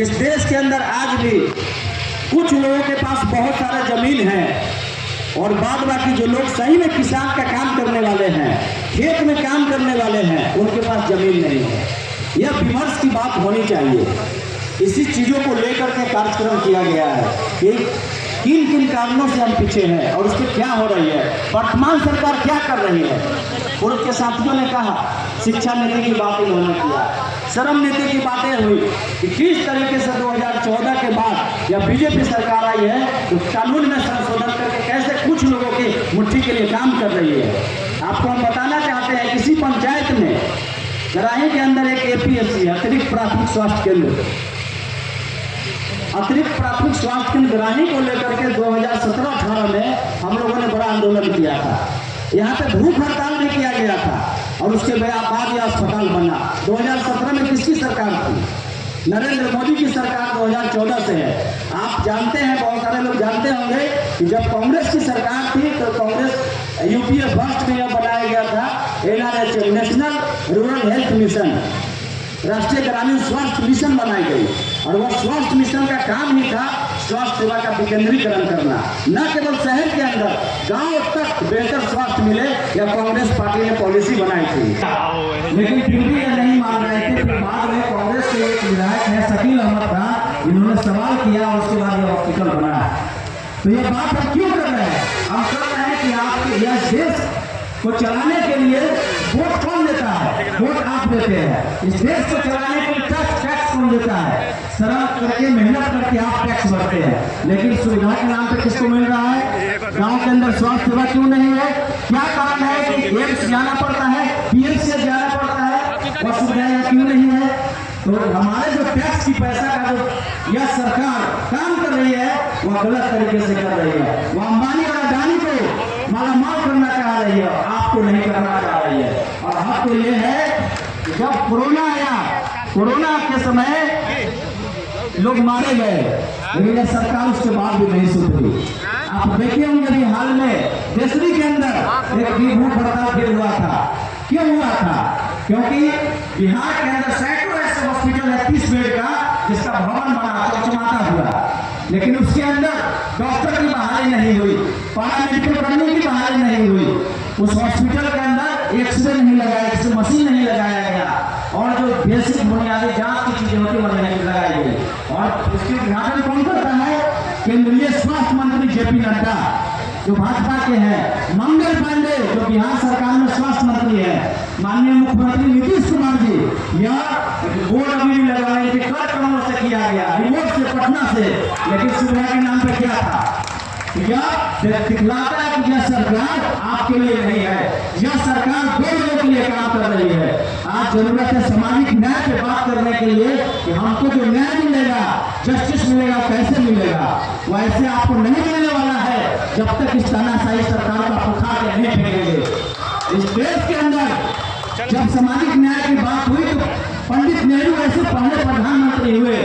इस देश के अंदर आज भी कुछ लोगों के पास बहुत सारा जमीन है और बाद बाकी जो लोग सही में किसान का काम करने वाले हैं, खेत में काम करने वाले हैं, उनके पास जमीन नहीं है। यह विमर्श की बात होनी चाहिए। इसी चीज़ों को लेकर के कार्यक्रम किया गया है कि किन किन कारणों से हम पीछे हैं और उससे क्या हो रही है, वर्तमान सरकार क्या कर रही है। पूर्व के साथियों ने कहा शिक्षा नीति की बात इन्होंने किया, श्रम नीति की बातें हुई कि किस तरीके से 2014 के बाद या बीजेपी सरकार आई है तो कानून में संशोधन करके कैसे कुछ लोगों की मुट्ठी के लिए काम कर रही है। आपको हम बताना चाहते हैं किसी पंचायत में गराही के अंदर एक APSC अतिरिक्त प्राथमिक स्वास्थ्य केंद्र, अतिरिक्त प्राथमिक स्वास्थ्य केंद्र गराही को लेकर के 2017-18 में हम लोगों ने बड़ा आंदोलन किया था। यहाँ पे भूख हड़ताल भी किया गया था और उसके बाद यह अस्पताल बना। 2017 में किसकी सरकार थी? नरेंद्र मोदी की सरकार 2014 से है। आप जानते हैं, बहुत सारे लोग जानते होंगे कि जब कांग्रेस की सरकार थी तो कांग्रेस UPA फर्स्ट में यह बनाया गया था NRH national rural health mission, राष्ट्रीय ग्रामीण स्वास्थ्य मिशन बनाई गई और वह स्वास्थ्य मिशन का काम ही था स्वास्थ्य सेवा का विकेंद्रीकरण करना, न केवल शहर के अंदर गांव तक बेहतर स्वास्थ्य मिले। या कांग्रेस पार्टी ने पॉलिसी बनाई थी, लेकिन फिर भी यह नहीं मान रहे थे। फिर बाद में कांग्रेस के एक विधायक है शकील अहमद खान, इन्होंने सवाल किया और उसके बाद यह हॉस्पिटल बना। तो ये बात हम क्यों कर रहे हैं? हम कर रहे हैं कि आपके यह देश को चलाने के लिए वोट कौन देता है? वोट आप देते हैं। इस देश को चलाने के लिए टैक्स कौन देता है? श्रम करके मेहनत करके आप टैक्स भरते हैं, लेकिन सुविधा के नाम पे किसको मिल रहा है? गांव के अंदर स्वास्थ्य सेवा क्यों नहीं है? क्या कारण है कि एम्स जाना पड़ता है, PMC जाना पड़ता है, वह सुविधाएं क्यों नहीं है? तो हमारे जो टैक्स की पैसा का जो यह सरकार काम कर रही है वह गलत तरीके से कर रही है। वह अंबानी और अडानी को मालामाल करना चाह रही है, आपको नहीं करना चाह रही है। और हक तो ये है कि जब कोरोना आया, कोरोना के समय लोग मारे गए, लेकिन यह सरकार उसके बाद भी नहीं सुधरी। आप देखे होंगे अभी हाल में देशरी के अंदर एक भूख हड़ताल फिर हुआ था। क्यों हुआ था? क्योंकि बिहार के अंदर सैकड़ों ऐसे हॉस्पिटल है 30 बेड का, जिसका भवन बना चमचमाता हुआ, लेकिन उसके अंदर डॉक्टर की बहाली नहीं हुई, पैरामेडिकल कर्मियों की बहाली नहीं हुई। उस हॉस्पिटल के अंदर एक्सरे नहीं लगाया, एक्सरे मशीन नहीं लगाया गया और जो बेसिक बुनियादी जांच की चीजें होती वह नहीं लगाई गई। और उसके उद्घाटन कौन करता है? केंद्रीय स्वास्थ्य मंत्री JP नड्डा जो भाजपा के हैं, मंगल पांडे जो बिहार सरकार में स्वास्थ्य मंत्री है, माननीय मुख्यमंत्री नीतीश कुमार जी। यह बोर्ड अभी भी लगाने के कर कमरों से किया गया, रिमोट से, पटना से, लेकिन सुविधा के नाम पे क्या था? यह दिखलाता है कि यह सरकार आपके लिए नहीं है, यह सरकार दो लोगों के लिए काम कर रही है। आज जरूरत है सामाजिक न्याय पे बात करने के लिए कि हमको जो न्याय मिलेगा, जस्टिस मिलेगा, कैसे मिलेगा? वैसे आपको नहीं मिलने वाला है जब तक इस तानाशाही सरकार का पुखा के नहीं फेंकेंगे। इस देश के अंदर जब सामाजिक न्याय की बात हुई तो पंडित नेहरू ऐसे पहले प्रधानमंत्री हुए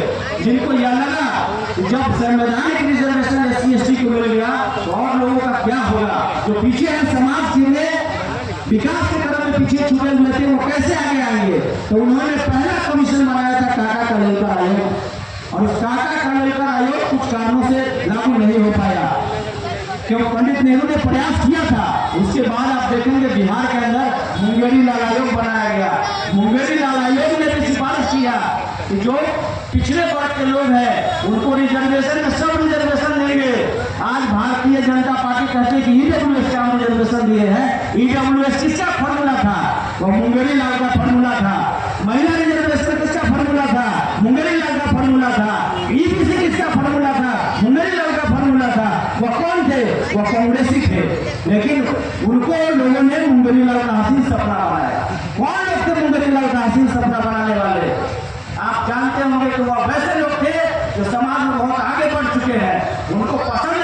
जिनको यह लगा कि जब संवैधानिक रिजर्वेशन SC/ST को मिल गया तो और लोगों का क्या होगा? जो पीछे है समाज के लिए विकास के कदम में पीछे छूटे हुए थे वो कैसे आगे आएंगे? तो उन्होंने पहला कमीशन बनाया था काका कालेलकर आयोग, और उस काका कालेलकर आयोग कुछ कारणों से लागू नहीं हो पाया। क्यों? पंडित नेहरू ने प्रयास किया था। उसके बाद आप देखेंगे बिहार के अंदर मुंगेरी लाल आयोग बनाया गया। मुंगेरी लाल आयोग ने भी सिफारिश किया कि जो पिछड़े वर्ग के लोग हैं उनको रिजर्वेशन में सब रिजर्वेशन देंगे। आज भारतीय जनता पार्टी कहती है कि EWS का हम रिजर्वेशन दिए हैं। EWS किसका फॉर्मूला था? वह मुंगेरी लाल का फॉर्मूला था। महिला रिजर्वेशन किसका फॉर्मूला था? मुंगेरी लाल का फॉर्मूला था। EBC किसका फॉर्मूला था? मुंगेरी लाल का फॉर्मूला था। वह कौन थे? वह कांग्रेसी थे, लेकिन उनको लोगों ने मुंगेरी लाल का हसीन सपना बनाया। कौन लोग थे मुंगेरी लाल का हसीन सपना बनाने वाले? आप जानते होंगे कि वह वैसे लोग थे जो समाज में बहुत आगे बढ़ चुके हैं, उनको पसंद